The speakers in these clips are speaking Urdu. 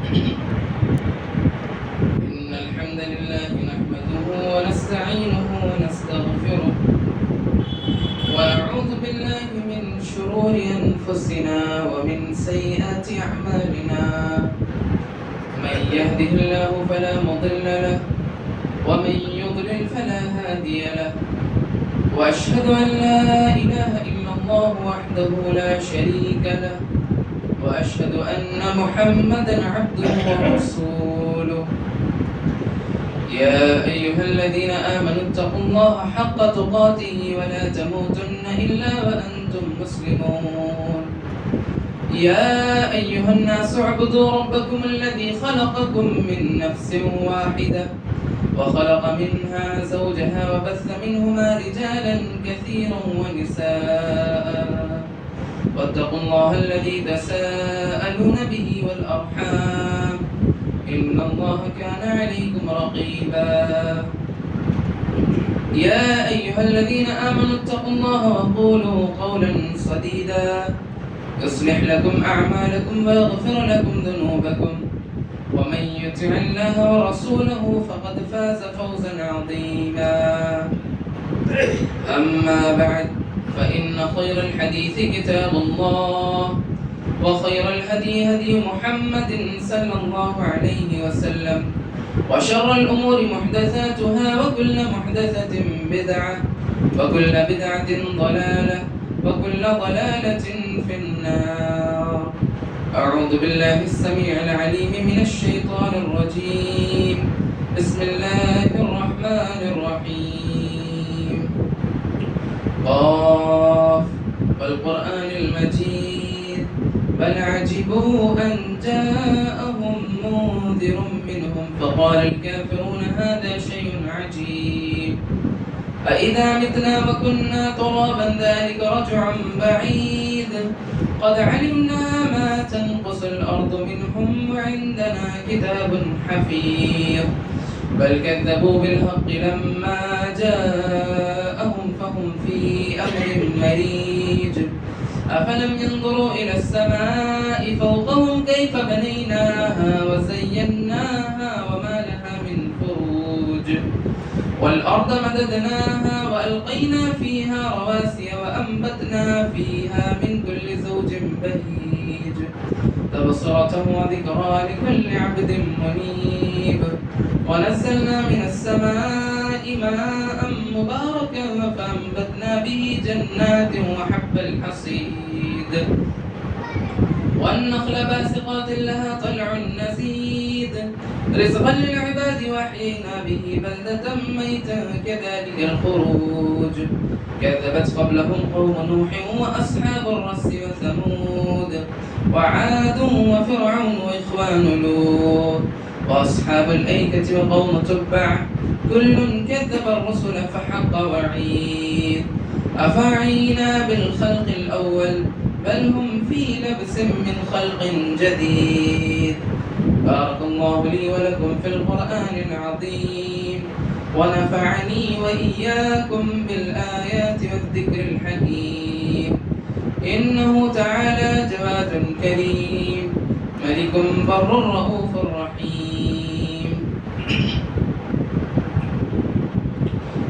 إن الحمد لله نحمده ونستعينه ونستغفره ونعوذ بالله من شرور أنفسنا ومن سيئات أعمالنا من يهده الله فلا مضل له ومن يضلل فلا هادي له وأشهد أن لا إله إلا الله وحده لا شريك له وأشهد أن محمدًا عبده ورسوله يا أيها الذين آمنوا اتقوا الله حق تقاته ولا تموتن إلا وأنتم مسلمون يا أيها الناس اعبدوا ربكم الذي خلقكم من نفس واحدة وخلق منها زوجها وبث منهما رجالا كثيرا ونساء واتقوا الله الذي تساءلون به والأرحام إن الله كان عليكم رقيبا يا أيها الذين آمنوا اتقوا الله وقولوا قولا سديدا يصلح لكم أعمالكم ويغفر لكم ذنوبكم ومن يطع الله ورسوله فقد فاز فوزا عظيما أما بعد فإن خير الحديث كتاب الله وخير الهدي هدي محمد صلى الله عليه وسلم وشر الأمور محدثاتها وكل محدثة بدعة وكل بدعة ضلالة وكل ضلالة في النار أعوذ بالله السميع العليم من الشيطان الرجيم بسم الله الرحمن الرحيم قاف والقرآن المجيد بل عجبوا أن جاءهم منذر منهم فقال الكافرون هذا شيء عجيب أإذا متنا وكنا ترابا ذلك رجع بعيد قد علمنا ما تنقص الأرض منهم وعندنا كتاب حفيظ بل كذبوا بالحق لما جاءهم فهم في أمر مريج أفلم ينظروا إلى السماء فوقهم كيف بنيناها وزيناها وما لها من فروج والأرض مددناها وألقينا فيها رواسي وأنبتنا فيها من كل زوج بهيج تبصرة وذكرى لكل عبد منيب ونزلنا من السماء ماء مباركا فأنبتنا به جنات وحب الحصيد والنخل باسقات لها طلع نزيد رزقا للعباد وأحيينا به بلدة ميتا كذلك الخروج كذبت قبلهم قوم نوح وأصحاب الرس وثمود وعاد وفرعون وإخوان لوط وأصحاب الأيكة وقوم تبع كل كذب الرسل فحق وعيد أفعينا بالخلق الأول بل هم في لبس من خلق جديد بارك الله لي ولكم في القرآن العظيم ونفعني وإياكم بالآيات والذكر الحكيم إنه تعالى جواد كريم ملك بر رؤوف رحيم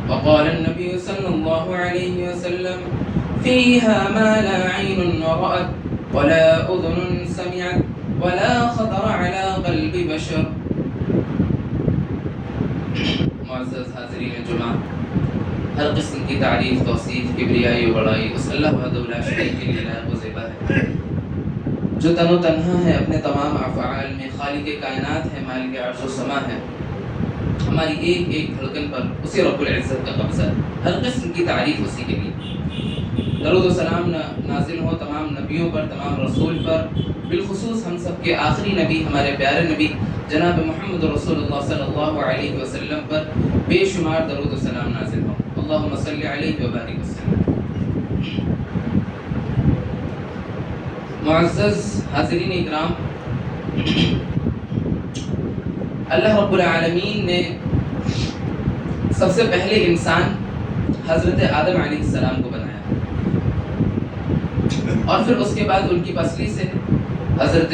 وقال النبي صلى الله عليه وسلم فيها ما لا عين رأت ولا أذن سمعت ولا خطر على قلب بشر معزز حاضرین جمعہ ہر قسم کی تعریف توصیف کبریائی و بڑائی اس اللہ وحدہ لا شریک کے لیے لائق و زیبا ہے جو تن و تنہا ہے اپنے تمام افعال میں خالق کائنات ہے مالک عرش و سما ہے ہماری ایک ایک دھڑکن پر اسی رب العزت کا قبضہ ہے ہر قسم کی تعریف اسی کے لیے درود و سلام نازل ہو تمام نبیوں پر تمام رسول پر بالخصوص ہم سب کے آخری نبی ہمارے پیارے نبی جناب محمد رسول اللہ صلی اللہ علیہ وسلم پر بے شمار درود و سلام نازل ہو اللہم صلی علیہ وبارک وسلم معزز حاضرین اکرام اللہ رب العالمین نے سب سے پہلے انسان حضرت آدم علیہ السلام کو بنایا اور پھر اس کے بعد ان کی پسلی سے حضرت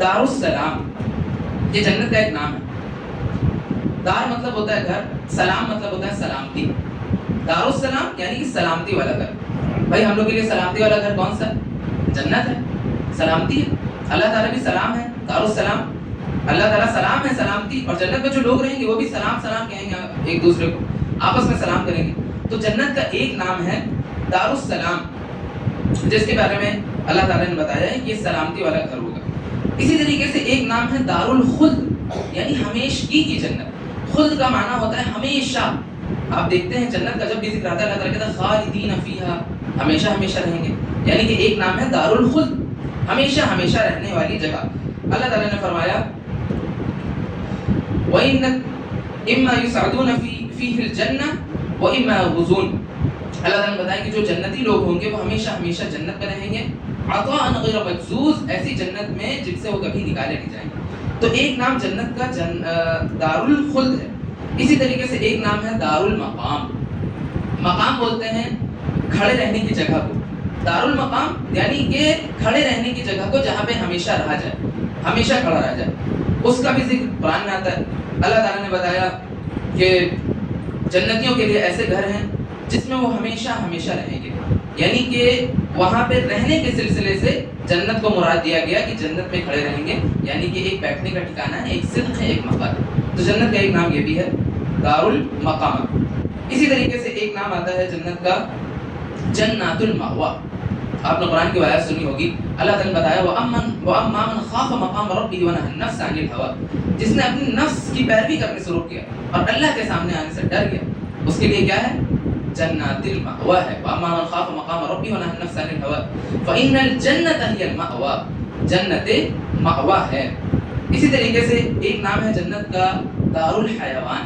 دار السلام یہ جنت کا ایک نام ہے. دار مطلب ہوتا ہے گھر، سلام مطلب ہوتا ہے سلامتی. دار السلام یعنی کہ سلامتی والا گھر. بھائی ہم لوگ کے لیے سلامتی والا گھر کون سا ہے؟ جنت ہے، سلامتی ہے. اللہ تعالیٰ بھی سلام ہے، دار السلام. اللہ تعالیٰ سلام ہے، سلامتی. اور جنت میں جو لوگ رہیں گے وہ بھی سلام سلام کہیں گے ایک دوسرے کو، آپس میں سلام کریں گے. تو جنت کا ایک نام ہے دار السلام، جس کے بارے میں اللہ تعالیٰ نے بتایا ہے کہ یہ سلامتی والا گھر ہوگا. اسی طریقے سے ایک نام ہے دار الخلد یعنی ہمیشگی کی جنت. خلد کا معنی ہوتا ہے ہمیشہ. آپ دیکھتے ہیں جنت کا جب بھی ذکر آتا ہے اللہ تعالیٰ کہتا ہے خالدین فیہا، ہمیشہ ہمیشہ رہیں گے. یعنی کہ ایک نام ہے دار الخلد، ہمیشہ ہمیشہ رہنے والی جگہ. اللہ تعالیٰ نے فرمایا وَإِنَّ إِمَّا يُسْعَدُونَ فِيهِ الْجَنَّةِ وَإِمَّا يَغُوزُونَ. اللہ تعالیٰ نے بتایا کہ جو جنتی لوگ ہوں گے وہ ہمیشہ ہمیشہ جنت میں رہیں گے. عطاء غیر مجزوز، ایسی جنت میں جن سے وہ کبھی نکالے نہیں جائیں گے. تو ایک نام جنت کا دار الخلد ہے. اسی طریقے سے ایک نام ہے دار المقام. مقام بولتے ہیں کھڑے رہنے کی جگہ کو. دار المقام یعنی کہ کھڑے رہنے کی جگہ کو جہاں پہ ہمیشہ رہا جائے، ہمیشہ کھڑا رہ جائے. اس کا بھی ذکر قرآن میں آتا ہے. اللہ تعالیٰ نے بتایا کہ جنتیوں کے لیے ایسے گھر ہیں جس میں وہ ہمیشہ ہمیشہ رہیں گے. یعنی کہ وہاں پہ رہنے کے سلسلے سے جنت کو مراد دیا گیا کہ جنت میں کھڑے رہیں گے. یعنی کہ ایک بیٹھنے کا ٹھکانہ ہے، ایک صدق ہے، ایک مقام. تو جنت کا ایک نام یہ بھی ہے دار المقام. اسی طریقے سے ایک نام آتا ہے جنت کا جنات المأوا. آپ نے قرآن کی آیات سنی ہوگی. اللہ تعالیٰ نے بتایا وَأَمَّا مَنْ خَافَ مَقَامَ رَبِّهِ وَنَهَى النَّفْسَ عَنِ الْهَوَىٰ. جس نے اپنی نفس کی پیروی کرنے سے روک کیا اور اللہ کے سامنے آنے سے ڈر گیا، اس کے لیے کیا ہے؟ جنات المأوا ہے. وَأَمَّا مَنْ خَافَ مَقَامَ رَبِّهِ وَنَهَى النَّفْسَ عَنِ الْهَوَىٰ فَإِنَّ الْجَنَّةَ هِيَ الْمَأْوَىٰ. جنت مأوا ہے. اسی طریقے سے ایک نام ہے جنت کا دار الحیوان.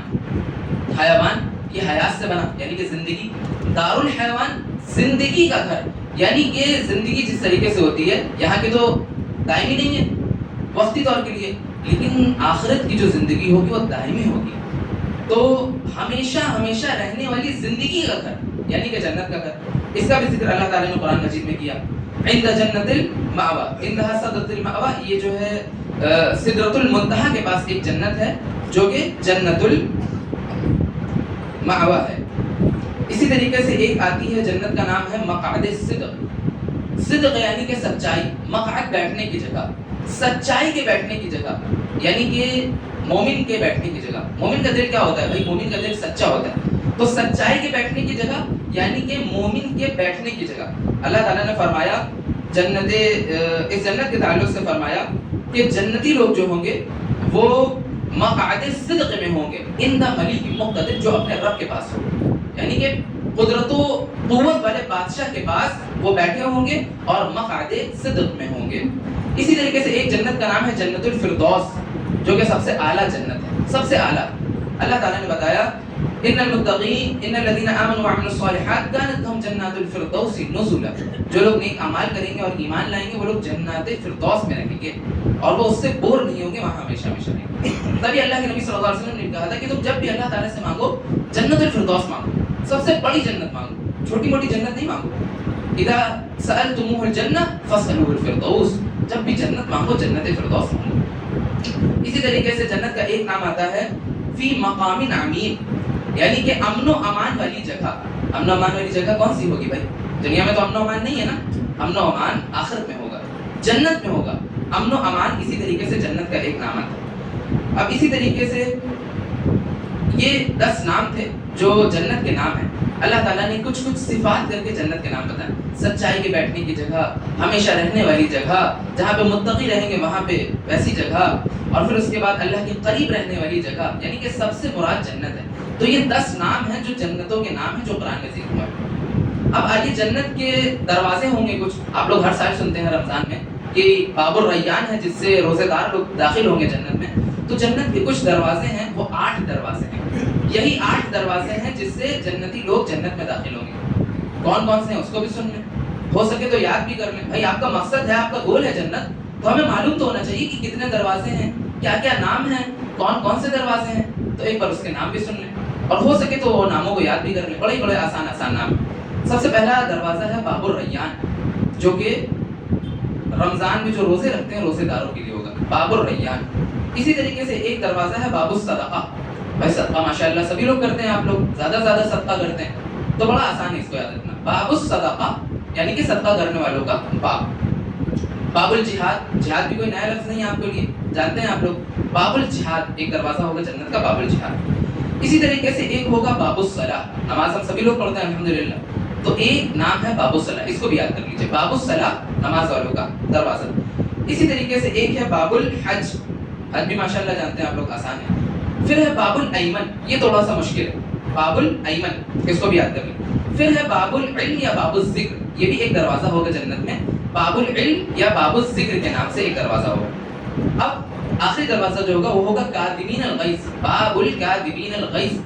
حیوان یہ حیات سے بنا یعنی کہ زندگی. دار الحیوان زندگی کا گھر. یعنی کہ زندگی جس طریقے سے ہوتی ہے یہاں کی تو دائمی نہیں ہے، وقتی طور کے لیے، لیکن آخرت کی جو زندگی ہوگی وہ دائمی ہوگی. تو ہمیشہ ہمیشہ رہنے والی زندگی کا گھر یعنی کہ جنت کا گھر. اس کا بھی ذکر اللہ تعالیٰ نے قرآن مجید میں کیا. عند جنت المأوا، عندها سدرۃ المأوا. یہ جو ہے سدرۃ المنتہا کے پاس ایک جنت ہے جو کہ جنت المأوا ہے. اسی طریقے سے ایک آتی ہے جنت کا نام ہے مقعد صدق. صدق یعنی کہ سچائی. مقعد بیٹھنے کی جگہ، سچائی کے بیٹھنے کی جگہ، یعنی کہ مومن کے بیٹھنے کی جگہ. مومن کا دل کیا ہوتا ہے بھائی؟ مومن کا دل سچا ہوتا ہے. تو سچائی کے بیٹھنے کی جگہ یعنی کہ مومن کے بیٹھنے کی جگہ. اللہ تعالیٰ نے فرمایا اس جنت کے تعلق سے فرمایا کہ جنتی لوگ جو ہوں گے وہ مقعد صدق میں ہوں گے عند ملیک مقتدر، جو اپنے رب کے پاس ہو. یعنی کہ قدرت و قوت والے بادشاہ کے پاس وہ بیٹھے ہوں گے اور مقعد صدق میں ہوں گے. اسی طریقے سے ایک جنت کا نام ہے جنت الفردوس، جو کہ سب سے اعلیٰ جنت ہے، سب سے اعلیٰ. اللہ تعالیٰ نے بتایا ان المتقین ان الذین آمنوا وعملوا الصالحات كانت لهم جنات الفردوس نزلا. جو لوگ نیک اعمال کریں گے اور ایمان لائیں گے وہ لوگ جنات فردوس میں رہیں گے اور وہ اس سے بور نہیں ہوں گے، وہاں ہمیشہ ہمیشہ رہیں گے. تبھی اللہ کے نبی صلی اللہ علیہ وسلم نے کہا تھا کہ تم جب بھی اللہ تعالیٰ سے مانگو جنت الفردوس مانگو، سب سے بڑی جنت مانگو، چھوٹی موٹی جنت نہیں مانگو. اذا سألتموه الجنہ فاسألوه الفردوس. جب بھی جنت مانگو جنت فردوس مانگو. اسی طریقے سے جنت کا ایک نام آتا ہے فی مقام امین، یعنی کہ امن و امان والی جگہ. امن و امان والی جگہ کون سی ہوگی بھائی؟ دنیا میں تو امن و امان نہیں ہے نا. امن و امان آخرت میں ہوگا، جنت میں ہوگا امن و امان. اسی طریقے سے جنت کا ایک نام آتا ہے. اب اسی طریقے سے یہ 10 نام تھے جو جنت کے نام ہیں. اللہ تعالیٰ نے کچھ صفات کر کے جنت کے نام بتائے. سچائی کے بیٹھنے کی جگہ، ہمیشہ رہنے والی جگہ، جہاں پہ متقی رہیں گے وہاں پہ ویسی جگہ، اور پھر اس کے بعد اللہ کے قریب رہنے والی جگہ، یعنی کہ سب سے مراد جنت ہے. تو یہ 10 نام ہیں جو جنتوں کے نام ہیں جو قرآن میں ذکر ہوئے. اب آگے جنت کے دروازے ہوں گے کچھ. آپ لوگ ہر سال سنتے ہیں رمضان میں کہ باب الریان ہے جس سے روزے دار لوگ داخل ہوں گے جنت میں. تو جنت کے کچھ دروازے ہیں، وہ 8 دروازے ہیں. یہی 8 دروازے ہیں جس سے جنتی لوگ جنت میں داخل ہوں گے. کون کون سے ہیں اس کو بھی سن لیں، ہو سکے تو یاد بھی کر لیں. بھائی آپ کا مقصد ہے، آپ کا گول ہے جنت، تو ہمیں معلوم تو ہونا چاہیے کہ کتنے دروازے ہیں، کیا کیا نام ہیں، کون کون سے دروازے ہیں. تو ایک بار اس کے نام بھی سن لیں اور ہو سکے تو وہ ناموں کو یاد بھی کر لیں. بڑے آسان نام. سب سے پہلا دروازہ ہے باب الریان، جو کہ رمضان میں جو روزے رکھتے ہیں روزے داروں کے لیے ہوگا، باب الریان۔ اسی طریقے سے ایک دروازہ ہے باب الصدقہ۔ بھائی صدقہ ماشاءاللہ سبھی لوگ کرتے ہیں، آپ لوگ زیادہ سے زیادہ صدقہ کرتے ہیں، تو بڑا آسان ہے اس کو یاد رکھنا۔ باب الصدقہ یعنی کہ صدقہ کرنے والوں کا باب۔ باب الجہاد، جہاد بھی کوئی نیا لفظ نہیں ہے آپ کے لیے، جانتے ہیں آپ لوگ۔ باب الجہاد ایک دروازہ ہوگا جنت کا، باب الجہاد۔ اسی طریقے سے ایک ہوگا باب الصلاۃ، نماز ہم سبھی لوگ پڑھتے ہیں الحمدللہ، تو ایک نام ہے باب الصلاۃ، اس کو بھی یاد کر لیجیے، باب الصلاۃ نماز والوں کا دروازہ۔ اسی طریقے سے ایک ہے باب الحج، حج بھی ماشاءاللہ جانتے ہیں آپ لوگ، آسان ہے۔ پھر ہے باب الایمن، یہ تھوڑا سا مشکل ہے، باب الایمن، اس کو بھی یاد کر لیں۔ پھر ہے باب العلم یا باب الذکر، یہ بھی ایک دروازہ ہوگا جنت میں، باب العلم یا باب الذکر کے نام سے ایک دروازہ ہوگا۔ اب آخری دروازہ جو ہوگا وہ ہوگا کاظمین الغیظ، باب الکاظمین الغیظ،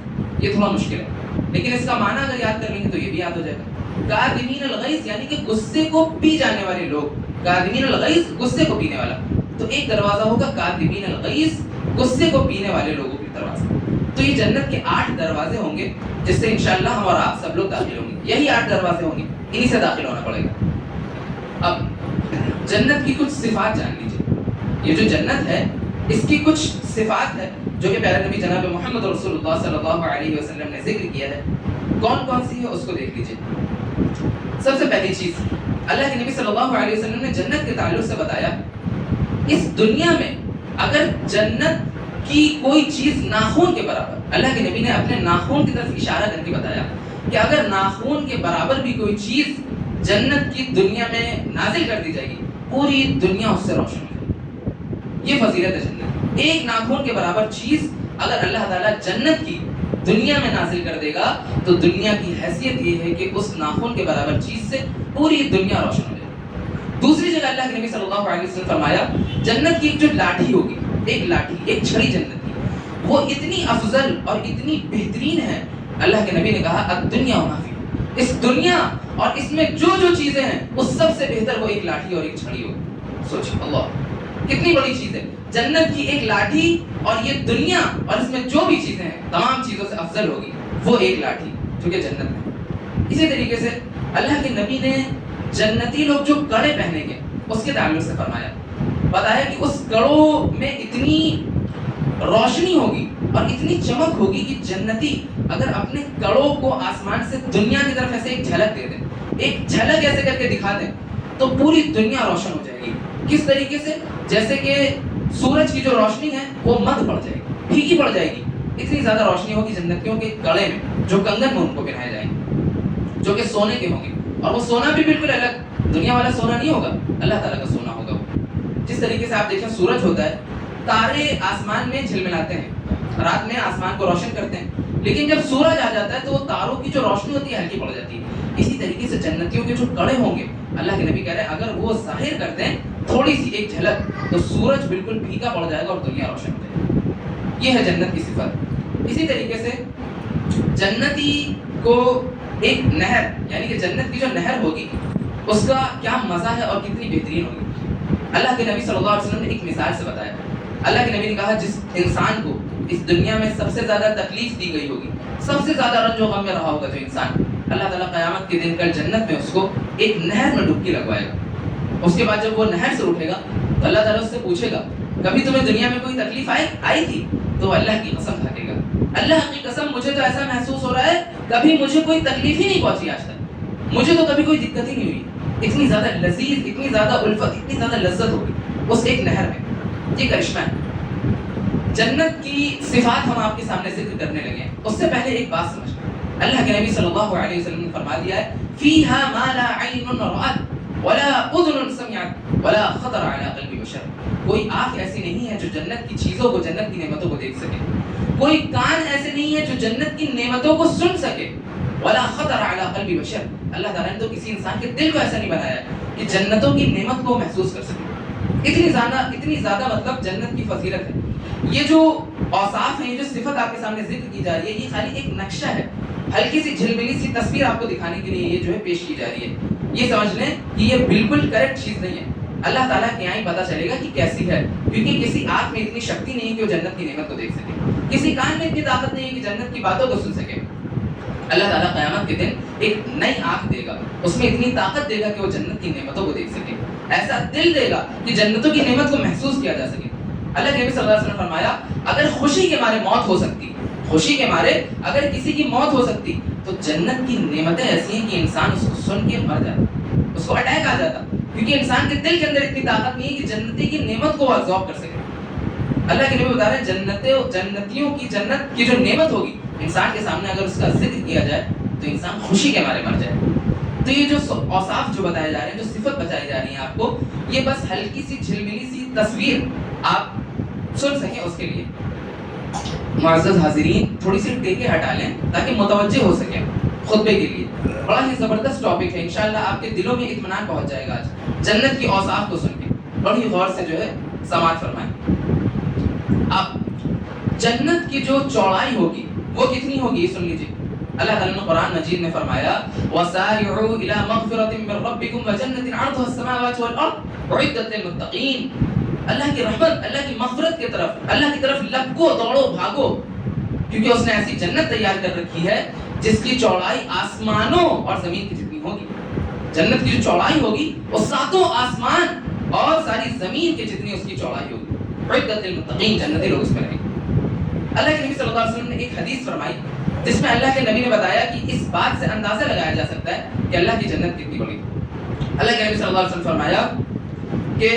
یہ تھوڑا مشکل ہے لیکن اس کا معنی اگر یاد کر لیں گے تو یہ بھی یاد ہو جائے گا۔ کاظمین الغیظ یعنی کہ غصے کو پی جانے والے لوگ، کاظمین الغیظ غصے کو پینے والا، تو ایک دروازہ ہوگا کاظمین الغیظ، غصے کو پینے والے لوگوں کی دروازہ۔ تو یہ جنت کے 8 دروازے ہوں گے جس سے انشاءاللہ ہم اور آپ سب لوگ داخل ہوں گے، یہی 8 دروازے ہوں گے، انہی سے داخل ہونا پڑے گا۔ اب جنت کی کچھ صفات جان لیجیے، یہ جو جنت ہے اس کی کچھ صفات ہے جو کہ پیارے نبی جناب محمد رسول اللہ صلی اللہ علیہ وسلم نے ذکر کیا ہے، کون کون سی ہے اس کو دیکھ لیجیے۔ سب سے پہلی چیز اللہ کے نبی صلی اللہ علیہ وسلم نے جنت کے تعلق سے بتایا، اس دنیا میں اگر جنت کی کوئی چیز ناخون کے برابر، اللہ کے نبی نے اپنے ناخون کی طرف اشارہ کر کے بتایا کہ اگر ناخون کے برابر بھی کوئی چیز جنت کی دنیا میں نازل کر دی جائے گی، پوری دنیا اس سے روشن ہو جائے گی۔ یہ فضیلت ہے جنت، ایک ناخون کے برابر چیز اگر اللہ تعالیٰ جنت کی دنیا میں نازل کر دے گا تو دنیا کی حیثیت یہ ہے کہ اس ناخون کے برابر چیز سے پوری دنیا روشن ہو جائے گی۔ دوسری جگہ اللہ کے نبی صلی اللہ علیہ وسلم فرمایا جنت کی ایک جو لاٹھی ہوگی، ایک لاٹھی، ایک چھڑی جنت کی، وہ اتنی افضل اور اتنی بہترین ہے، اللہ کے نبی نے کہا الدنیا وما فیہا، اس دنیا اور اس میں جو جو چیزیں ہیں اس سب سے بہتر وہ ایک لاٹھی اور ایک چھڑی ہوگی۔ سوچیں اللہ کتنی بڑی چیز ہے، جنت کی ایک لاٹھی اور یہ دنیا اور اس میں جو بھی چیزیں ہیں تمام چیزوں سے افضل ہوگی وہ ایک لاٹھی جو کہ جنت میں۔ اسی طریقے سے اللہ کے نبی نے جنتی لوگ جو کڑے پہنیں گے اس کے تعلق سے فرمایا، بتایا کہ اس کڑوں میں اتنی روشنی ہوگی اور اتنی چمک ہوگی کہ جنتی اگر اپنے کڑوں کو آسمان سے دنیا کی طرف ایسے ایک جھلک دے دیں، ایک جھلک ایسے کر کے دکھا دیں تو پوری دنیا روشن ہو جائے گی۔ کس طریقے سے؟ جیسے کہ سورج کی جو روشنی ہے وہ مد پڑ جائے گی، پھیکی پڑ جائے گی، اتنی زیادہ روشنی ہوگی جنتیوں کے کڑے میں جو کنگن میں ان کو پہنائے جائیں گے، جو کہ سونے کے ہوں گے، اور وہ سونا بھی بالکل الگ، دنیا والا سونا نہیں ہوگا، اللہ تعالیٰ کا سونا ہوگا۔ جس طریقے سے آپ دیکھیں سورج ہوتا ہے، تارے آسمان میں جھلملاتے ہیں، رات میں آسمان کو روشن کرتے ہیں، لیکن جب سورج آ جاتا ہے تو وہ تاروں کی جو روشنی ہوتی ہے ہلکی پڑ جاتی ہے۔ اسی طریقے سے جنتیوں کے جو کڑے ہوں گے، اللہ کے نبی کہہ رہے ہیں اگر وہ ظاہر کرتے ہیں تھوڑی سی ایک جھلک تو سورج بالکل پھیکا پڑ جائے گا اور دنیا روشن ہو جائے گی۔ یہ ہے جنت کی صفت۔ اسی طریقے سے جنتی کو ایک نہر، یعنی کہ جنت کی جو نہر ہوگی اس کا کیا مزہ ہے اور کتنی بہترین ہوگی۔ اللہ کے نبی صلی اللہ علیہ وسلم نے ایک مثال سے بتایا، اللہ کے نبی نے کہا جس انسان کو اس دنیا میں سب سے زیادہ تکلیف دی گئی ہوگی، سب سے زیادہ رنج و غم میں رہا ہوگا جو انسان، اللہ تعالیٰ قیامت کے دن کل جنت میں اس کو ایک نہر میں ڈبکی لگوائے گا۔ اس کے بعد جب وہ نہر سے اٹھے گا تو اللہ تعالیٰ اس سے پوچھے گا کبھی تمہیں دنیا میں کوئی تکلیف آئی تھی؟ تو اللہ کی قسم کھا لے گا، اللہ کی قسم مجھے تو ایسا محسوس ہو رہا ہے کبھی مجھے کوئی تکلیف ہی نہیں پہنچی آج تک، مجھے تو کبھی کوئی دقت ہی نہیں ہوئی۔ اتنی زیادہ لذیذ، اتنی زیادہ الفت، اتنی زیادہ لذت ہوگی اس ایک نہر میں۔ یہ کرشمہ ہے جنت کی صفات ہم آپ کے سامنے ذکر کرنے لگے ہیں، اس سے پہلے ایک بات سمجھ لیں، اللہ کے نبی صلی اللہ علیہ وسلم نے فرما دیا ہے فیہا ما لا عین رأت ولا اذن سمعت ولا خطر علی قلب بشر، کوئی آنکھ ایسی نہیں ہے جو جنت کی چیزوں کو، جنت کی نعمتوں کو دیکھ سکے، کوئی کان ایسے نہیں ہے جو جنت کی نعمتوں کو سن سکے، ولا خطر علی قلب بشر، اللہ تعالیٰ نے تو کسی انسان کے دل کو ایسا نہیں بنایا کہ جنتوں کی نعمت کو محسوس کر سکے۔ اتنی زیادہ مطلب جنت کی فضیلت ہے۔ یہ جو اوصاف ہیں، یہ جو صفت آپ کے سامنے ذکر کی جا رہی ہے، یہ خالی ایک نقشہ ہے، ہلکی سی جھلملی سی تصویر آپ کو دکھانے کے لیے یہ جو ہے پیش کی جا رہی ہے۔ یہ سمجھ لیں کہ یہ بالکل کریکٹ چیز نہیں ہے، اللہ تعالیٰ کے یہاں ہی پتہ چلے گا کہ کیسی ہے، کیونکہ کسی آنکھ میں اتنی شکتی نہیں ہے کہ وہ جنت کی نعمت کو دیکھ سکے، کسی کان میں اتنی طاقت نہیں ہے کہ جنت کی باتوں کو سن سکے۔ اللہ تعالیٰ قیامت کے دن ایک نئی آنکھ دے گا، اس میں اتنی طاقت دے گا کہ وہ جنت کی نعمتوں کو دیکھ سکے۔ ایسا دل دے گا کہ جنتوں کی نعمت کو محسوس کیا جا سکے. اللہ کے نبی صلی اللہ علیہ وسلم نے فرمایا اگر خوشی کے مارے موت ہو سکتی، خوشی کے مارے اگر کسی کی موت ہو سکتی تو جنت کی نعمتیں ایسی ہیں کہ انسان اس کو سن کے مر جاتا، اس کو اٹیک آ جاتا، کیونکہ انسان کے دل کے اندر اتنی طاقت نہیں ہے کہ جنتی کی نعمت کو ابزارب کر سکے. اللہ کے نبی بتا رہے ہیں جنتیوں کی جنت کی جو نعمت ہوگی انسان کے سامنے اگر اس کا ذکر کیا جائے تو انسان خوشی کے مارے مر جائے. تو یہ جو اوصاف جو بتائے جا رہے ہیں، جو صفت بتائی جا رہی ہیں آپ کو، یہ بس ہلکی سی جھلملی سی تصویر آپ سن سکیں اس کے لیے. معزز حاضرین، تھوڑی سی ٹیکے ہٹا لیں تاکہ متوجہ ہو سکیں خطبے کے لیے. بڑا ہی زبردست ٹاپک ہے، انشاءاللہ آپ کے دلوں میں اطمینان پہنچ جائے گا. آج جنت کی اوصاف کو سن کے بڑی غور سے جو ہے سماعت فرمائیں. اب جنت کی جو چوڑائی ہوگی وہ کتنی ہوگی سن لیجیے. اللہ تعالیٰ نے قرآن مجید میں فرمایا وَسَارِعُوا إِلَىٰ مَغْفِرَةٍ مِّن رَبِّكُمْ وَجَنَّةٍ عَرْضُهَا السَّمَاوَاتُ وَالْأَرْضُ أُعِدَّتْ لِلْمُتَّقِينَ. اللہ کی رحمت، اللہ کی مغفرت کی طرف، اللہ کی طرف لپکو، دوڑو، بھاگو، کیونکہ اس نے ایسی جنت تیار کر رکھی ہے جس کی چوڑائی آسمانوں اور زمین کی جتنی ہوگی. جنت کی جو چوڑائی ہوگی وہ ساتوں آسمان اور ساری زمین کی جتنی اس کی چوڑائی ہوگی. اعدت للمتقین، جنتی لوگ اس میں رہیں گے. اللہ کے نبی صلی اللہ علیہ وسلم نے ایک حدیث فرمائی جس میں اللہ کے نبی نے بتایا کہ اس بات سے اندازہ لگایا جا سکتا ہے کہ اللہ کی جنت کتنی بڑی. اللہ کے نبی صلی اللہ علیہ وسلم فرمایا کہ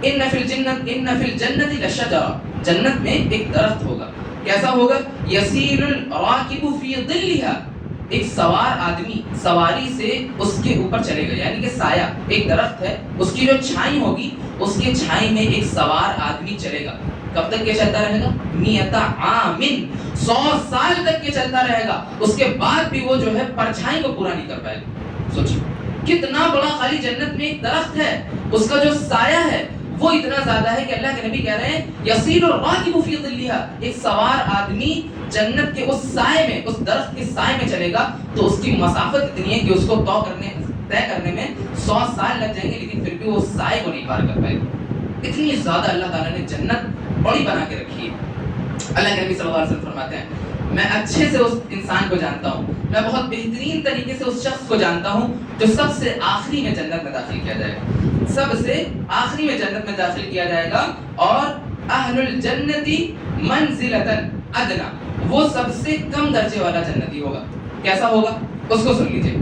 ان فی الجنت لشجرہ، جنت میں ایک درخت ہوگا. کیسا ہوگا؟ یسیر الراکب فی ظلھا، ایک سوار آدمی سواری سے اس کے اوپر چلے گا، یعنی کہ سایہ، ایک درخت ہے، اس کی جو چھائی ہوگی اس کے چھائی میں ایک سوار آدمی چلے گا. کب تک یہ چلتا رہے گا؟ 100 عام، 100 سال تک یہ چلتا رہے گا. اس کے بعد بھی وہ جو ہے پرچھائی کو پورا نہیں کر پائے گا. سوچیے کتنا بڑا خالی جنت میں ایک درخت ہے، اس کا جو سایہ ہے وہ اتنا زیادہ ہے کہ اللہ کے نبی کہہ رہے ہیں یسیر الراکب فی ظلھا، ایک سوار آدمی جنت کے اس سائے میں، اس درخت کے سائے میں چلے گا تو اس کی مسافت اتنی ہے کہ اس کو طے کرنے میں 100 سال لگ جائیں گے، لیکن پھر بھی وہ سائے کو نہیں پار کر پائے گا. اتنی زیادہ اللہ تعالیٰ نے جنت بڑی بنا کے رکھی ہے. اللہ کے نبی صلی اللہ علیہ وسلم فرماتے ہیں میں اچھے سے اس انسان کو جانتا ہوں، میں بہت بہترین طریقے سے اس شخص کو جانتا ہوں جو سب سے آخری میں جنت میں داخل کیا جائے گا، سب سے آخری میں جنت میں داخل کیا جائے گا. اور اہل الجنتی منزلتن ادنا، وہ سب سے کم درجے والا جنتی ہوگا. کیسا ہوگا اس کو سن لیجیے.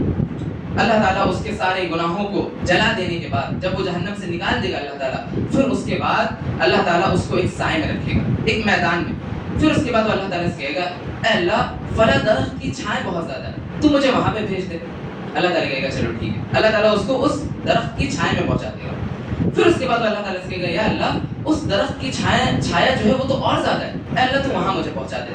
اللہ تعالیٰ اس کے سارے گناہوں کو جلا دینے کے بعد جب وہ جہنم سے نکال دے گا اللہ تعالیٰ، پھر اس کے بعد اللہ تعالیٰ اس کو ایک سائے میں رکھے گا، ایک میدان میں. پھر اس کے بعد اللہ تعالیٰ سے کہے گا اے اللہ فلاں درخت کی چھائیں بہت زیادہ ہے، تو مجھے وہاں پہ بھیج دے. اللہ تعالیٰ کہے گا چلو ٹھیک ہے. اللہ تعالیٰ اس کو اس درخت کی چھائے میں پہنچا دے گا. پھر اس کے بعد اللہ تعالیٰ سے کہے گا یا اللہ اس درخت کی چھایا جو ہے وہ تو اور زیادہ ہے، اے اللہ تو وہاں مجھے پہنچا دے.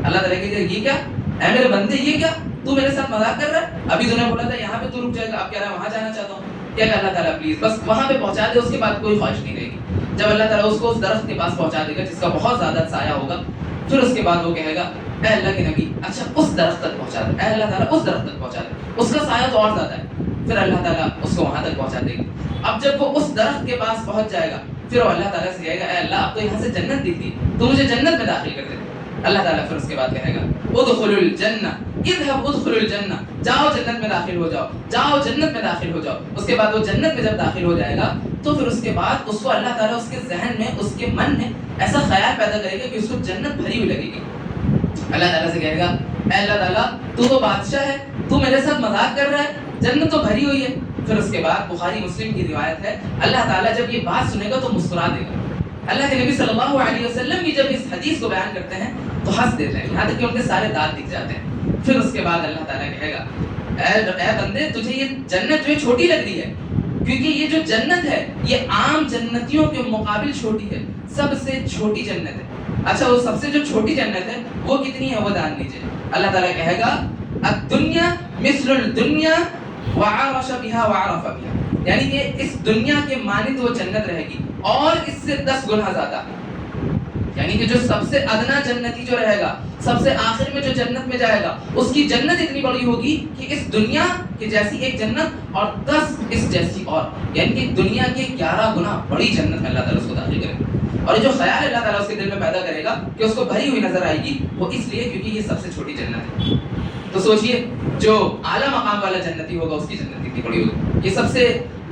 اللہ تعالیٰ کہے گا یہ کیا اے میرے بندے، یہ کیا تو میرے ساتھ مذاق کر رہا ہے؟ ابھی تو نے بولا تھا یہاں پہ تو رک جائے گا، اب کہہ رہا ہے وہاں جانا چاہتا ہوں. کیا کہ اللہ تعالیٰ پلیز بس وہاں پہ پہنچا دے، اس کے بعد کوئی خواہش نہیں رہے گی. جب اللہ تعالیٰ اس کو اس درخت کے پاس پہنچا دے گا جس کا بہت زیادہ سایہ ہوگا، پھر اس کے بعد وہ کہے گا اے اللہ کے نبی اچھا اس درخت تک پہنچا دے، اے اللہ تعالیٰ اس درخت تک پہنچا دے، اس کا سایہ تو اور زیادہ ہے. پھر اللہ تعالیٰ اس کو وہاں تک پہنچا دے گا. اب جب وہ اس درخت کے پاس پہنچ جائے گا پھر وہ اللہ تعالیٰ سے کہے گا اے اللہ اب تو یہاں سے جنت دکھتی، تو مجھے جنت میں داخل کر دے. اللہ تعالیٰ پھر اس کے بعد کہے گا ادخلوا الجنہ، اذهب ادخلوا الجنہ، جاؤ جنت میں داخل ہو جاؤ، جاؤ جنت میں داخل ہو جاؤ. اس کے بعد وہ جنت میں جب داخل ہو جائے گا تو پھر اس کے بعد اس کو اللہ تعالیٰ اس کے ذہن میں، اس کے من میں ایسا خیال پیدا کرے گا کہ اس کو جنت بھری ہوئی لگے گی. اللہ تعالیٰ سے کہے گا اے اللہ تعالیٰ تو بادشاہ ہے، تو میرے ساتھ مذاق کر رہا ہے، جنت تو بھری ہوئی ہے. پھر اس کے بعد بخاری مسلم کی روایت ہے اللہ تعالیٰ جب یہ بات سنے گا تو مسکرا دے گا. اللہ کے نبی صلی اللہ علیہ وسلم بھی جب اس حدیث کو بیان کرتے ہیں تو ہنس دیتے ہیں، یہاں تک کہ ان کے سارے دانت دکھ جاتے ہیں. پھر اس کے بعد اللہ تعالیٰ کہے گا اے بندے تجھے یہ جنت جو ہے چھوٹی لگ رہی ہے، کیونکہ یہ جو جنت ہے یہ عام جنتیوں کے مقابل چھوٹی ہے، سب سے چھوٹی جنت ہے. اچھا وہ سب سے جو چھوٹی جنت ہے وہ کتنی ہے وہ جان لیجیے. اللہ تعالیٰ کہے گا الدنیا مثل الدنیا وعرش بها وعرف بها، یعنی کہ اس دنیا کے مانند وہ جنت رہے گی اور اس سے 10 گنا زیادہ. یعنی کہ جو سب سے ادنا جنتی جو رہے گا، سب سے آخر میں جو جنت میں جائے گا، اس کی جنت اتنی بڑی ہوگی کہ اس دنیا کی جیسی ایک جنت اور 10 اس جیسی اور، یعنی کہ دنیا کے 11 گنا بڑی جنت میں اللہ تعالیٰ اس کو داخل کرے گا. اور یہ جو خیال اللہ تعالیٰ اس کے دل میں پیدا کرے گا کہ اس کو بھری ہوئی نظر آئے گی، وہ اس لیے کیونکہ یہ سب سے چھوٹی جنت ہے. تو سوچئے جو اعلیٰ مقام والا جنتی ہوگا اس کی جنت کتنی بڑی ہوگی. یہ سب سے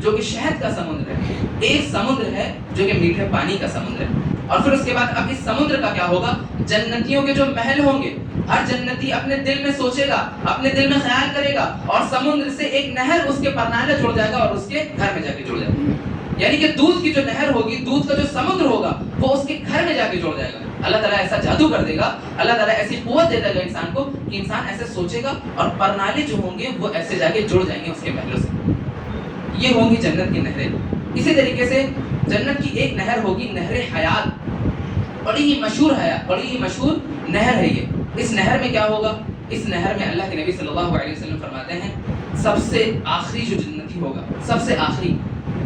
جو کہ شہد کا سمندر ہے، ایک سمندر ہے جو کہ میٹھے پانی کا سمندر ہے۔ اور پھر اس کے بعد اب اس سمندر کا کیا ہوگا؟ جنتیوں کے جو محل ہوں گے، ہر جنتی اپنے دل میں سوچے گا، اپنے دل میں خیال کرے گا، اور سمندر سے ایک نہر اس کے پرنالے جڑ جائے گا اور اس کے گھر میں جا کے جڑ جائے گا۔ یعنی کہ دودھ کی جو نہر ہوگی، دودھ کا جو سمندر ہوگا، وہ اس کے گھر میں جا کے جڑ جائے گا۔ اللہ تعالیٰ ایسا جادو کر دے گا، اللہ تعالیٰ ایسی قوت دے دے گا انسان کو کہ انسان ایسے سوچے گا اور پرنالے جو ہوں گے وہ ایسے جا کے جڑ جائیں گے اس کے محلوں سے۔ یہ ہوں گی جنت کی نہریں۔ اسی طریقے سے جنت کی ایک نہر ہوگی، نہر حیات، بڑی ہی مشہور نہر ہے یہ۔ اس نہر میں کیا ہوگا؟ اس نہر میں اللہ کے نبی صلی اللہ علیہ وسلم فرماتے ہیں سب سے آخری جو جنتی ہوگا، سب سے آخری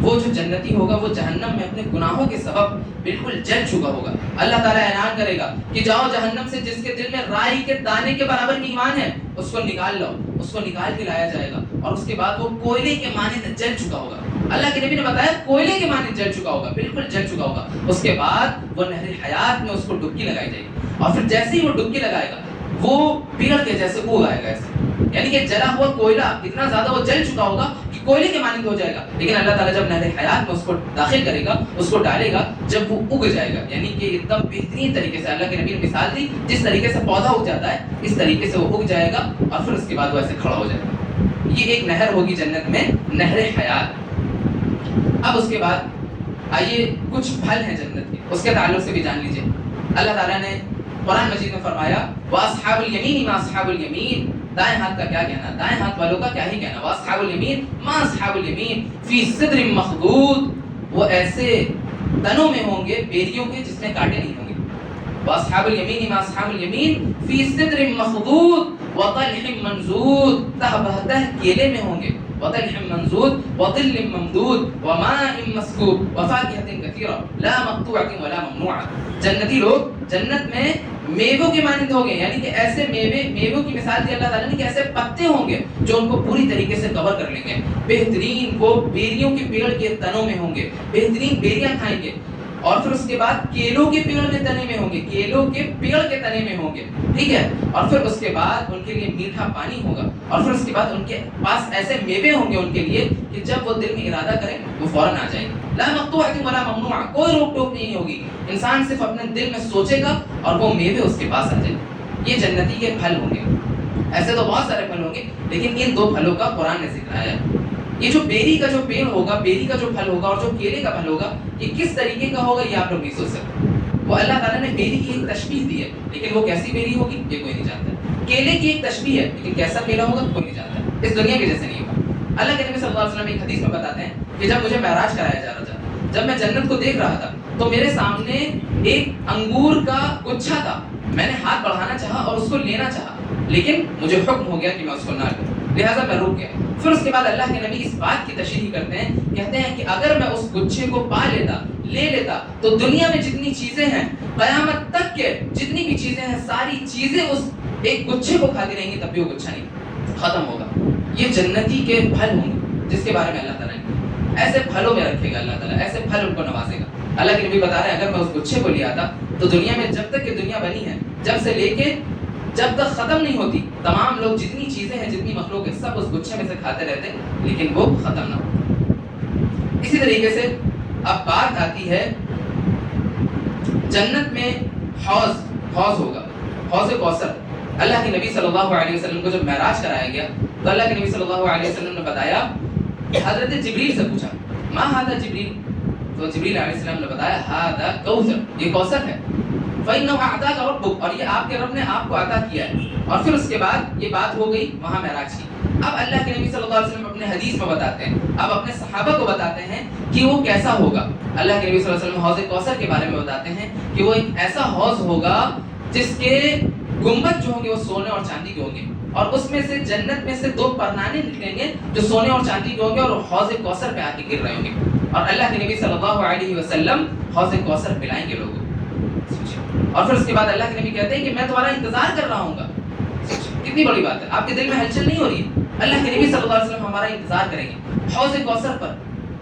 وہ جو جنتی ہوگا، وہ جہنم میں اپنے گناہوں کے سبب بالکل جل چکا ہوگا۔ اللہ تعالیٰ اعلان کرے گا کہ جاؤ جہنم سے جس کے دل میں رائی کے دانے کے برابر بھی ایمان ہے، اس کو نکال لاؤ۔ اس کو نکال کے لایا جائے گا اور اس کے بعد وہ کوئلے کے مانند جل چکا ہوگا۔ اللہ کے نبی نے بتایا کوئلے کے مانند جل چکا ہوگا، بالکل جل چکا ہوگا۔ اس کے بعد وہ نہر حیات میں اس کو ڈبکی لگائی جائے گی، اور پھر جیسے ہی وہ ڈبکی لگائے گا وہ پیڑ کے جیسے اگ آئے گا ایسے، یعنی کہ جلا ہوا کوئلہ اتنا زیادہ وہ جل چکا ہوگا کہ کوئلے کے مانند ہو جائے گا۔ لیکن اللہ تعالیٰ جب نہر حیات میں اس کو داخل کرے گا، اس کو ڈالے گا، جب وہ اگ جائے گا، یعنی کہ ایک دم بہترین طریقے سے اللہ کے نبی نے مثال دی، جس طریقے سے پودا اگ جاتا ہے اس طریقے سے وہ اگ جائے گا، اور پھر اس کے بعد وہ ایسے کھڑا ہو جائے گا۔ یہ ایک نہر ہوگی جنت میں، نہر حیات۔ اب اس کے بعد آئیے کچھ پھل ہیں جنت کے، اس کے تعلق سے بھی جان لیجئے۔ اللہ تعالیٰ نے قرآن مجید میں فرمایا وَأَصْحَابُ الْيَمِينِ مَا أَصْحَابُ الْيَمِينِ، دائیں ہاتھ کا کیا کہنا، دائیں ہاتھ والوں کا کیا ہی کہنا۔ وَأَصْحَابُ الْيَمِينِ مَا أَصْحَابُ الْيَمِينِ فِي سِدْرٍ مَخْضُودٍ، وہ ایسے تنوں میں ہوں گے بیریوں کے جس میں کانٹے نہیں ہوں گے۔ وَأَصْحَابُ الْيَمِينِ مَا أَصْحَابُ الْيَمِينِ فِي سِدْرٍ مَخْضُودٍ وَطَلْحٍ مَنْضُودٍ، تہ بہتہ کیلے میں ہوں گے، وَطَلْحٍ مَنْضُودٍ وَظِلٍّ مَمْدُودٍ وَمَاءٍ مَسْكُوبٍ وَفَاكِهَةٍ كَثِيرَةٍ لَا مَقْطُوعَةٍ وَلَا مَمْنُوعَةٍ۔ جنتی لوگ جنت میں میووں کے مانند ہوں گے، یعنی کہ ایسے میووں کی مثال دی اللہ تعالیٰ نے کہ ایسے پتے ہوں گے جو ان کو پوری طریقے سے کور کر لیں گے۔ بہترین وہ بیریوں کے پیڑ کے تنوں میں ہوں گے، بہترین بیریاں کھائیں گے، اور پھر اس کے بعد کیلوں کے پیڑ کے تنے میں ہوں گے، کیلوں کے پیڑ کے تنے میں ہوں گے، ٹھیک ہے، اور پھر اس کے بعد ان کے لیے میٹھا پانی ہوگا، اور پھر اس کے بعد ان کے پاس ایسے میوے ہوں گے ان کے لیے کہ جب وہ دل میں ارادہ کریں وہ فوراً آ جائیں گے۔ لا مقطوعۃ ولا ممنوعہ، کوئی روک ٹوک نہیں ہوگی، انسان صرف اپنے دل میں سوچے گا اور وہ میوے اس کے پاس آ جائیں گے۔ یہ جنتی کے پھل ہوں گے۔ ایسے تو بہت سارے پھل ہوں گے، لیکن ان دو پھلوں کا قرآن نے ذکر آیا ہے۔ یہ جو بیری کا جو پیڑ ہوگا، بیری کا جو پھل ہوگا اور جو کیلے کا پھل ہوگا، یہ کس طریقے کا ہوگا یہ آپ لوگ نہیں سوچ سکتے۔ وہ اللہ تعالیٰ نے بیری کی ایک تشبیہ دی ہے، لیکن وہ کیسی بیری ہوگی یہ کوئی نہیں جانتا۔ کیلے کی ایک تشبیہ ہے، لیکن کیسا کیلا ہوگا کوئی نہیں جانتا، اس دنیا کے جیسے نہیں ہوگا۔ اللہ کے نبی صلی اللہ علیہ وسلم ایک حدیث میں بتاتے ہیں کہ جب مجھے معراج کرایا جا رہا تھا، جب میں جنت کو دیکھ رہا تھا تو میرے سامنے ایک انگور کا گچھا تھا، میں نے ہاتھ بڑھانا چاہا اور اس کو لینا چاہا، لیکن مجھے حکم ہو گیا کہ میں اس کو نہ لوں، لہٰذا میں رک گیا۔ پھر اس کے بعد اللہ کے نبی اس بات کی تشریح کرتے ہیں، کہتے ہیں کہ اگر میں اس گچھے کو پا لیتا، لے لیتا، تو دنیا میں جتنی چیزیں ہیں، قیامت تک کے جتنی بھی چیزیں ہیں، ساری چیزیں اس ایک گچھے کو کھاتی رہیں گی، تب بھی وہ گچھا نہیں ختم ہوگا۔ یہ جنتی کے پھل ہوں گے جس کے بارے میں اللہ تعالیٰ نے ایسے پھلوں میں رکھے گا، اللہ تعالیٰ ایسے پھل ان کو نوازے گا۔ اللہ کے نبی بتا رہے ہیں اگر میں اس گچھے کو لے آتا تو دنیا میں جب تک کہ دنیا بنی ہے، جب سے لے کے جب تک ختم نہیں ہوتی، تمام لوگ جتنی چیزیں ہیں، جتنی مخلوق ہے، سب اس گچھے میں سے کھاتے رہتے، لیکن وہ ختم نہ ہو۔ اسی طریقے سے اب بات آتی ہے جنت میں حوض ہوگا، حوض کوثر۔ اللہ کے نبی صلی اللہ علیہ وسلم کو جب معراج کرایا گیا تو اللہ کے نبی صلی اللہ علیہ وسلم نے بتایا، حضرت جبریل سے پوچھا ما ھذا جبریل، تو جبریل علیہ السلام نے بتایا ھذا کوثر، یہ کوثر ہے، فإنه أعطاك ربك، اور یہ آپ کے رب نے آپ کو عطا کیا ہے۔ اور پھر اس کے بعد یہ بات ہو گئی وہاں معراج کی۔ اب اللہ کے نبی صلی اللہ علیہ وسلم اپنے حدیث میں بتاتے ہیں، اب اپنے صحابہ کو بتاتے ہیں کہ وہ کیسا ہوگا۔ اللہ کے نبی صلی اللہ علیہ وسلم حوض کوثر کے بارے میں بتاتے ہیں کہ وہ ایک ایسا حوض ہوگا جس کے گنبد جو ہوں گے وہ سونے اور چاندی کے ہوں گے، اور اس میں سے جنت میں سے دو پرنانے نکلیں گے جو سونے اور چاندی کے ہوں گے، اور حوض کوثر پہ آ کے گر رہے ہوں گے، اور اللہ کے نبی صلی اللہ علیہ وسلم حوض کوثر پلائیں گے لوگوں۔ اور پھر اس کے بعد اللہ کے نبی کہتے ہیں کہ میں تمہارا انتظار کر رہا ہوں گا۔ کتنی بڑی بات ہے، آپ کے دل میں ہلچل نہیں ہو رہی ہے؟ اللہ کے نبی صلی اللہ علیہ وسلم ہمارا انتظار کریں گے حوض کوثر پر،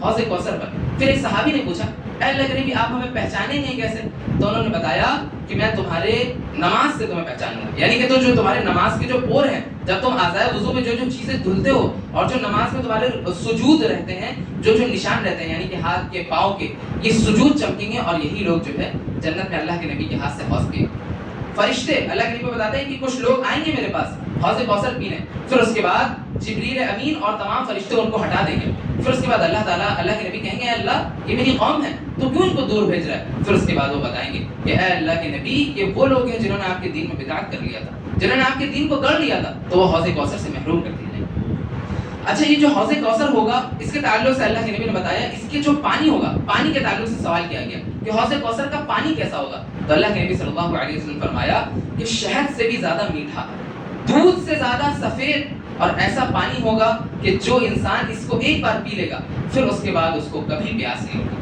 حوض کوثر پر۔ پھر ایک صحابی نے پوچھا اے اللہ کے نبی آپ ہمیں پہچانیں گے کیسے؟ تو انہوں نے بتایا کہ میں تمہارے نماز سے تمہیں پہچانوں گا، یعنی کہ تو جو تمہارے نماز کے جو پور ہیں، جب تم اعضائے وضو میں جو جو چیزیں دھلتے ہو اور جو نماز میں تمہارے سجود رہتے ہیں، جو جو نشان رہتے ہیں، یعنی کہ ہاتھ کے پاؤں کے، یہ سجود چمکیں گے اور یہی لوگ جو ہے جنت میں اللہ کے نبی کے ہاتھ سے حوض پیئیں گے۔ فرشتے اللہ کے نبی بتاتے ہیں کہ کچھ لوگ آئیں گے میرے پاس حوض کوثر پینے، پھر اس کے بعد جبریل امین اور تمام فرشتے ان کو ہٹا دیں گے، پھر اس کے بعد اللہ تعالیٰ اللہ کے نبی کہیں گے اے اللہ یہ میری قوم ہے تو کیوں ان کو دور بھیج رہا ہے؟ پھر اس کے بعد وہ بتائیں گے کہ اے اللہ کے نبی یہ وہ لوگ ہیں جنہوں نے آپ کے دین میں بدعت کر لیا تھا، جنہوں نے آپ کے دین کو گڑ لیا تھا، تو وہ حوض کوثر سے محروم کر دیے جائیں گے۔ اچھا یہ جو حوض کوثر ہوگا اس کے تعلق سے اللہ کے نبی نے بتایا اس کے جو پانی ہوگا، پانی کے تعلق سے سوال کیا گیا کہ حوض کوثر کا پانی کیسا ہوگا؟ تو اللہ کے نبی صلی اللہ علیہ وسلم نے فرمایا کہ شہد سے بھی زیادہ میٹھا، دودھ سے زیادہ سفید، اور ایسا پانی ہوگا کہ جو انسان اس کو ایک بار پی لے گا پھر اس کے بعد اس کو کبھی پیاس نہیں ہوگی۔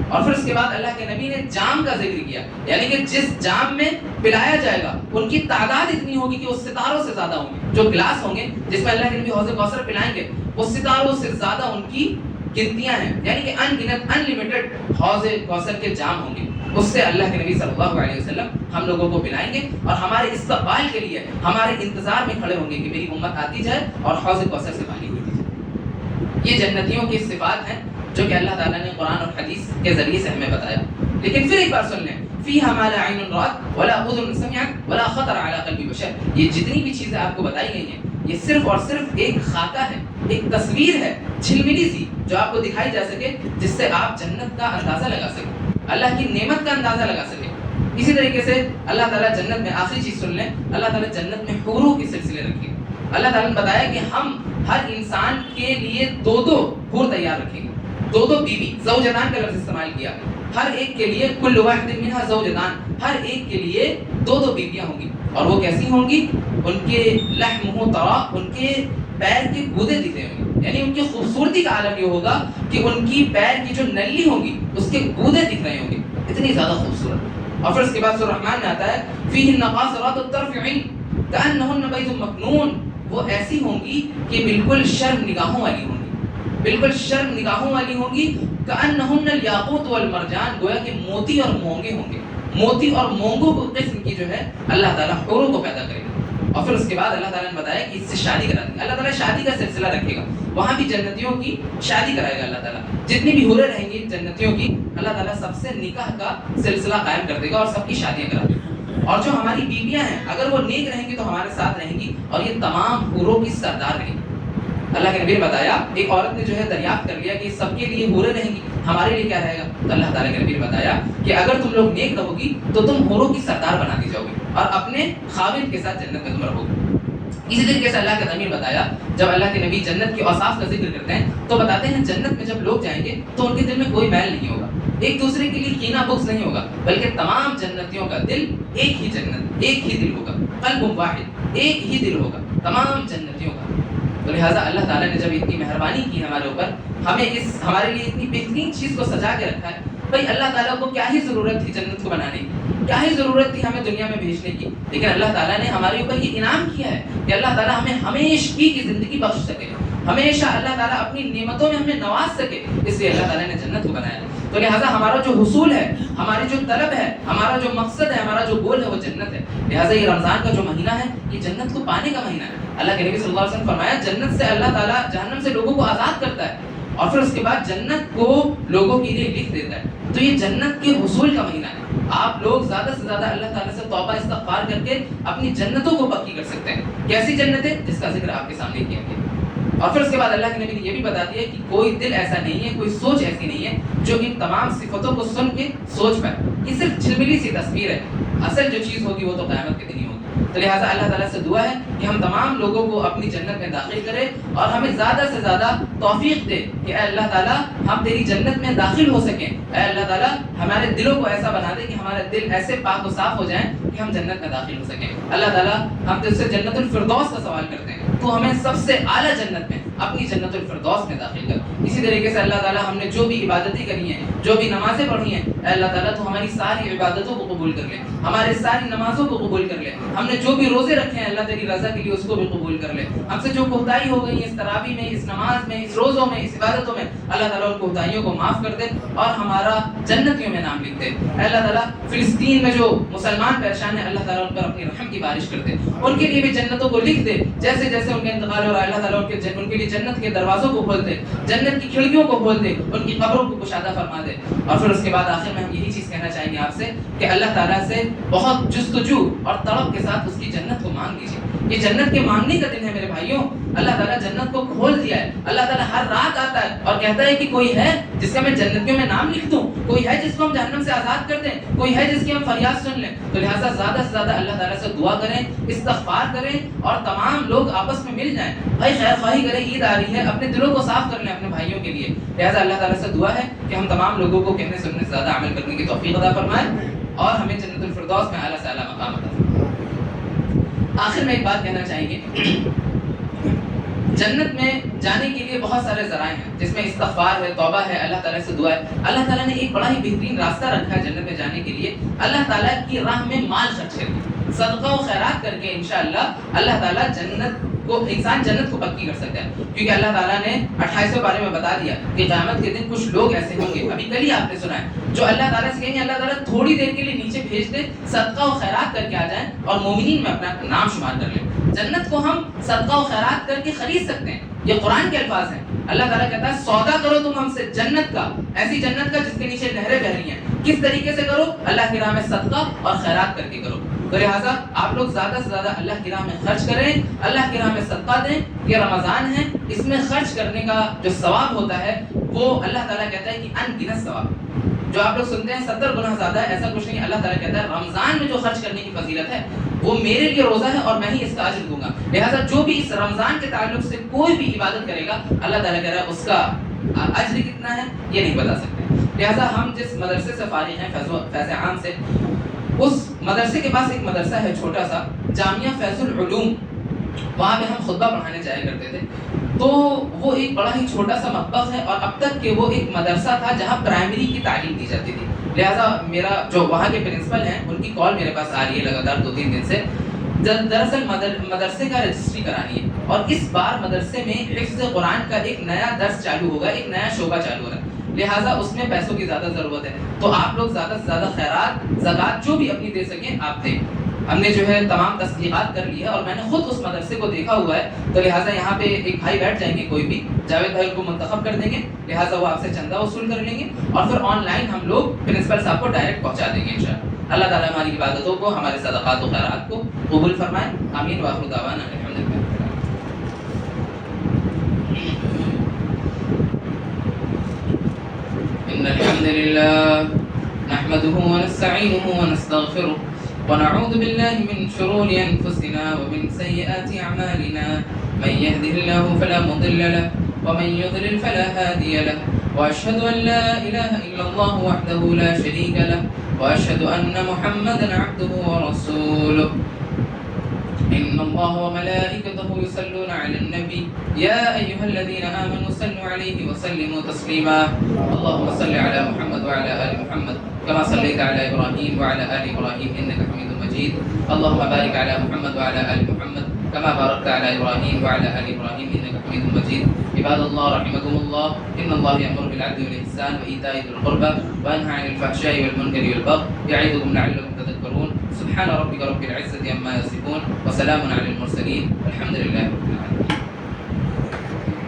اور پھر اس کے بعد اللہ کے نبی نے جام کا ذکر کیا، یعنی کہ جس جام میں پلایا جائے گا ان کی تعداد اتنی ہوگی کہ وہ ستاروں سے زیادہ ہوں گے، جو گلاس ہوں گے جس میں اللہ کے نبی حوض کوثر پلائیں گے وہ ستاروں سے زیادہ ان کی گنتیاں ہیں، یعنی کہ ان گنت ان لمیٹڈ حوض کوثر کے جام ہوں گے۔ اس سے اللہ کے نبی صلی اللہ علیہ وسلم ہم لوگوں کو پلائیں گے اور ہمارے استقبال کے لیے ہمارے انتظار میں کھڑے ہوں گے کہ میری امت آتی جائے اور حوض کوثر سے پانی پیتی جائے۔ یہ جنتیوں کی صفات ہیں جو کہ اللہ تعالیٰ نے قرآن اور حدیث کے ذریعے سے ہمیں بتایا۔ لیکن پھر ایک بار سن لیں، فیہا ما لا عین رأت ولا اذن سمعت ولا خطر علی قلب بشر، یہ جتنی بھی چیزیں آپ کو بتائی گئی ہیں یہ صرف اور صرف ایک خاکہ ہے، ایک تصویر ہے جھلملی سی جو آپ کو دکھائی جا سکے، جس سے آپ جنت کا اندازہ لگا سکیں، اللہ کی نعمت کا اندازہ لگا سکیں۔ اسی طریقے سے اللہ تعالیٰ جنت میں آخری چیز سن لیں، اللہ تعالیٰ جنت میں حوروں کے سلسلے رکھیں گے۔ اللہ تعالیٰ نے بتایا کہ ہم ہر انسان کے لیے دو حور تیار رکھیں گے، دو بیوی، زوجتان کا لفظ استعمال کیا، ہر ایک کے لیے کل واحد منہا زوجتان، ہر ایک کے لیے دو بیویاں ہوں گی، اور وہ کیسی ہوں گی؟ ان کے لحمہ طرا، ان کے پیر کے گودے دکھ رہے ہوں گے، یعنی ان کی خوبصورتی کا عالم یہ ہوگا کہ ان کی پیر کی جو نلی ہوں گی اس کے گودے دکھ رہے ہوں گے، اتنی زیادہ خوبصورت۔ اور پھر اس کے بعد سورہ رحمان میں آتا ہے فیہن قاصرات الطرف عین کأنہن بیض مکنون، وہ ایسی ہوں گی کہ بالکل شرم نگاہوں والی ہوں گی، بالکل شرم نگاہوں والی ہوں گی، کأنہن الیاقوت والمرجان، گویا کہ موتی اور مونگے ہوں گے، موتی اور مونگوں کو قسم کی جو ہے اللہ تعالیٰ حوروں کو پیدا کرے گا۔ اور پھر اس کے بعد اللہ تعالیٰ نے بتایا کہ اس سے شادی کرا دیں گے، اللہ تعالیٰ شادی کا سلسلہ رکھے گا، وہاں بھی جنتیوں کی شادی کرائے گا اللہ تعالیٰ، جتنی بھی حوریں رہیں گی جنتیوں کی اللہ تعالیٰ سب سے نکاح کا سلسلہ قائم کر دے گا اور سب کی شادیاں کرا دے گا۔ اور جو ہماری بیویاں ہیں اگر وہ نیک رہیں گی تو ہمارے ساتھ رہیں گی اور یہ تمام حوروں کی سردار رہیں گی۔ اللہ کے نبی نے بتایا ایک عورت نے جو ہے دریافت کر لیا کہ سب کے لیے حوریں رہیں گی، ہمارے لیے کیا رہے گا؟ تو اللہ تعالیٰ کے نبی نے بتایا کہ اگر تم لوگ نیک رہو گی تو تم حوروں کی سردار بنا دی جاؤ گی اور اپنے خاوند کے ساتھ جنت میں تم رہو گے۔ اسی طریقے سے اللہ کے نبی نے بتایا جب اللہ کے نبی جنت کے اوصاف کا ذکر کرتے ہیں تو بتاتے ہیں جنت میں جب لوگ جائیں گے تو ان کے دل میں کوئی میل نہیں ہوگا، ایک دوسرے کے لیے کینہ بغض نہیں ہوگا، بلکہ تمام جنتیوں کا دل ایک ہی جنت، ایک ہی دل ہوگا، قلب واحد، ایک ہی دل ہوگا تمام جنتیوں کا۔ تو لہٰذا اللہ تعالیٰ نے جب اتنی مہربانی کی ہمارے اوپر، ہمیں ہمارے لیے اتنی بہترین چیز کو سجا کے رکھا ہے، بھائی اللہ تعالیٰ کو کیا ہی ضرورت تھی جنت کو بنانے کی، کیا ہی ضرورت تھی ہمیں دنیا میں بھیجنے کی، لیکن اللہ تعالیٰ نے ہمارے اوپر یہ انعام کیا ہے کہ اللہ تعالیٰ ہمیں ہمیشگی کی زندگی بخش سکے، ہمیشہ اللہ تعالیٰ اپنی نعمتوں میں ہمیں نواز سکے، اس لیے اللہ تعالیٰ نے جنت کو بنایا۔ تو لہٰذا ہمارا جو حصول ہے، ہماری جو طلب ہے، ہمارا جو مقصد ہے، ہمارا جو گول ہے وہ جنت ہے۔ لہٰذا یہ رمضان کا جو مہینہ ہے یہ جنت کو پانے کا مہینہ ہے۔ اللہ کے نبی صلی اللہ علیہ وسلم فرمایا جنت سے اللہ تعالیٰ جہنم سے لوگوں کو آزاد کرتا ہے اور پھر اس کے بعد جنت کو لوگوں کے لیے لکھ دیتا ہے۔ تو یہ جنت کے حصول کا مہینہ ہے، آپ لوگ زیادہ سے زیادہ اللہ تعالیٰ سے توبہ استغفار کر کے اپنی جنتوں کو پکی کر سکتے ہیں۔ کیسی جنتیں؟ جس کا ذکر آپ کے سامنے کیا گیا۔ اور پھر اس کے بعد اللہ کے نبی نے یہ بھی بتا دیا کہ کوئی دل ایسا نہیں ہے، کوئی سوچ ایسی نہیں ہے جو ان تمام صفتوں کو سن کے سوچ پائے، یہ صرف جھلملی سی تصویر ہے، اصل جو چیز ہوگی وہ تو قیامت کے دن ہی ہوگی۔ تو لہٰذا اللہ تعالیٰ سے دعا ہے کہ ہم تمام لوگوں کو اپنی جنت میں داخل کرے اور ہمیں زیادہ سے زیادہ توفیق دے کہ اے اللہ تعالیٰ ہم تیری جنت میں داخل ہو سکیں، اے اللہ تعالیٰ ہمارے دلوں کو ایسا بنا دے کہ ہمارے دل ایسے پاک و صاف ہو جائیں کہ ہم جنت میں داخل ہو سکیں۔ اللہ تعالیٰ ہم تجھ سے جنت الفردوس کا سوال کرتے ہیں، تو ہمیں سب سے اعلیٰ جنت میں اپنی جنت الفردوس میں داخل کر۔ اسی طریقے سے اللہ تعالیٰ ہم نے جو بھی عبادتیں کری ہیں، جو بھی نمازیں پڑھی ہیں، اے اللہ تعالیٰ تو ہماری ساری عبادتوں کو قبول کر لے، ہمارے ساری نمازوں کو قبول کر لے، ہم نے جو بھی روزے رکھے ہیں اللہ تیری رضا کے لیے اس کو بھی قبول کر لے، ہم سے جو کوتاہی ہو گئی ہے اس تراویح میں، اس نماز میں، اس روزوں میں، اس عبادتوں میں، اللہ تعالیٰ ان کوتاہیوں کو معاف کر دے اور ہمارا جنتیوں میں نام لکھ دے۔ اے اللہ تعالیٰ فلسطین میں جو مسلمان پریشان ہیں اللہ تعالیٰ ان پر اپنی رحم کی بارش کر دے، ان کے لیے بھی جنتوں کو لکھ دے، جیسے جیسے ان کا انتقال ہو رہا ہے اللہ تعالیٰ ان کے لیے جنت کے دروازوں کو کھول دے، جنت کی کھڑکیوں کو کھول دے، ان کی قبروں کو کشادہ فرما دے۔ اور پھر اس کے بعد آخر میں ہم یہی چیز کہنا چاہیں گے آپ سے کہ اللہ تعالیٰ سے بہت جستجو اور طلب کے ساتھ اس کی جنت کو مانگ لیجیے۔ یہ جنت کے مانگنے کا دن ہے میرے بھائیوں، اللہ تعالیٰ جنت کو کھول دیا ہے، اللہ تعالیٰ ہر رات آتا ہے اور کہتا ہے کہ کوئی ہے جس کا میں جنتیوں میں نام لکھ دوں، کوئی ہے جس کو ہم جہنم سے آزاد کر دیں، کوئی ہے جس کی ہم فریاد سن لیں۔ تو لہٰذا زیادہ سے زیادہ اللہ تعالیٰ سے دعا کریں، استغفار کریں اور تمام لوگ آپس میں مل جائیں، بھائی خیر خواہی کریں، عید آ رہی ہے، اپنے دلوں کو صاف کر لیں اپنے بھائیوں کے لیے۔ لہٰذا اللہ تعالیٰ سے دعا ہے کہ ہم تمام لوگوں کو کہنے سننے سے زیادہ عمل کرنے کی توفیق عطا فرمائے اور ہمیں جنت الفردوس میں اعلیٰ سے اعلیٰ مقام عطا فرمائے۔ آخر میں ایک بات کہنا چاہیں گے، جنت میں جانے کے لیے بہت سارے ذرائع ہیں، جس میں استغفار ہے، توبہ ہے، اللہ تعالیٰ سے دعا ہے۔ اللہ تعالیٰ نے ایک بڑا ہی بہترین راستہ رکھا ہے جنت میں جانے کے لیے، اللہ تعالیٰ کی راہ میں مال خرچ کر کے، صدقہ و خیرات کر کے انشاءاللہ اللہ تعالیٰ جنت کو، انسان جنت کو پکی کر سکتا ہے، کیونکہ اللہ تعالیٰ نے 28ویں پارے میں بتا دیا کہ قیامت کے دن کچھ لوگ ایسے ہوں گے، ابھی کل ہی آپ نے سنا ہے، جو اللہ تعالیٰ سے کہیں گے اللہ تعالیٰ تھوڑی دیر کے لیے نیچے بھیج دے، صدقہ و خیرات کر کے آ جائیں اور مومنین میں اپنا نام شمار کر لیں۔ جنت کو ہم صدقہ و خیرات کر کے خرید سکتے ہیں، یہ قرآن کے الفاظ ہیں۔ اللہ تعالیٰ کہتا ہے سودا کرو تم ہم سے جنت کا، ایسی جنت کا جس کے نیچے نہریں بہ رہی ہیں۔ کس طریقے سے کرو؟ اللہ کی راہ میں صدقہ اور خیرات کر کے کرو۔ تو لہٰذا آپ لوگ زیادہ سے زیادہ اللہ کی راہ میں خرچ کریں، اللہ کی راہ میں صدقہ دیں۔ یہ رمضان ہے، اس میں خرچ کرنے کا جو ثواب ہوتا ہے وہ اللہ تعالیٰ کہتا ہے کہ ان گنت ثواب، جو آپ لوگ سنتے ہیں 70 گنا زیادہ ہے، ایسا کچھ نہیں۔ اللہ تعالیٰ کہتا ہے رمضان میں جو خرچ کرنے کی فضیلت ہے وہ میرے لیے روزہ ہے اور میں ہی اس کا اجر دوں گا۔ لہٰذا جو بھی اس رمضان کے تعلق سے کوئی بھی عبادت کرے گا اللہ تعالیٰ کہہ رہا ہے اس کا اجر کتنا ہے یہ نہیں بتا سکتے۔ لہٰذا ہم جس مدرسے سے فارغ ہیں فیض عام سے، اس مدرسے کے پاس ایک مدرسہ ہے چھوٹا سا، جامعہ فیض العلوم، وہاں پہ ہم خطبہ پڑھانے جایا کرتے تھے۔ تو وہ ایک بڑا ہی چھوٹا سا مطبخ ہے اور اب تک کہ وہ ایک مدرسہ تھا جہاں پرائمری کی تعلیم دی جاتی تھی۔ لہٰذا میرا جو وہاں کے پرنسپل ہیں ان کی کال میرے پاس آ رہی ہے لگاتار 2-3 دن سے، دراصل مدرسے کا رجسٹری کرانی ہے اور اس بار مدرسے میں حفظ قرآن کا ایک نیا درس چالو ہوگا، ایک نیا شعبہ چالو ہوگا، لہٰذا اس میں پیسوں کی زیادہ ضرورت ہے۔ تو آپ لوگ زیادہ سے زیادہ خیرات، زکوٰۃ جو بھی اپنی دے سکیں آپ دیں۔ ہم نے جو ہے تمام تصدیقات کر لی ہے اور میں نے خود اس مدرسے کو دیکھا ہوا ہے، تو لہٰذا یہاں پہ ایک بھائی بیٹھ جائیں گے، کوئی بھی جاوید بھائی ان کو منتخب کر دیں گے، لہٰذا وہ آپ سے چندہ وصول کر لیں گے اور پھر آن لائن ہم لوگ پرنسپل صاحب کو ڈائریکٹ پہنچا دیں گے انشاءاللہ۔ اللہ تعالیٰ ہماری عبادتوں کو، ہمارے صدقات و خیرات کو قبول فرمائے، آمین وآخر دعوانا الحمدللہ۔ ان الحمد لله نحمده ونستعينه ونستغفره ونعوذ بالله من شرور أنفسنا ومن سيئات أعمالنا، من يهده الله فلا مضل له ومن يضلل فلا هادي له، وأشهد أن لا إله إلا الله وحده لا شريك له، وأشهد أن محمدا عبده ورسوله۔ إن الله وملائكته يصلون على النبي يا أيها الذين آمنوا صلوا عليه وسلموا تسليما، اللهم صل على محمد وعلى آل محمد كما صليت على إبراهيم وعلى آل إبراهيم إنك حميد مجيد، اللهم بارك على محمد وعلى آل محمد كما باركت على إبراهيم وعلى آل إبراهيم إنك حميد مجيد۔ عباد الله رحمكم الله، إن الله يأمر بالعدل والإحسان وإيتاء ذي القربى وينهى عن الفحشاء والمنكر والبغي يعظكم لعلكم تذكرون۔ سبحان ربك رب العزة عما يصفون وسلام على المرسلين والحمد لله رب العالمين۔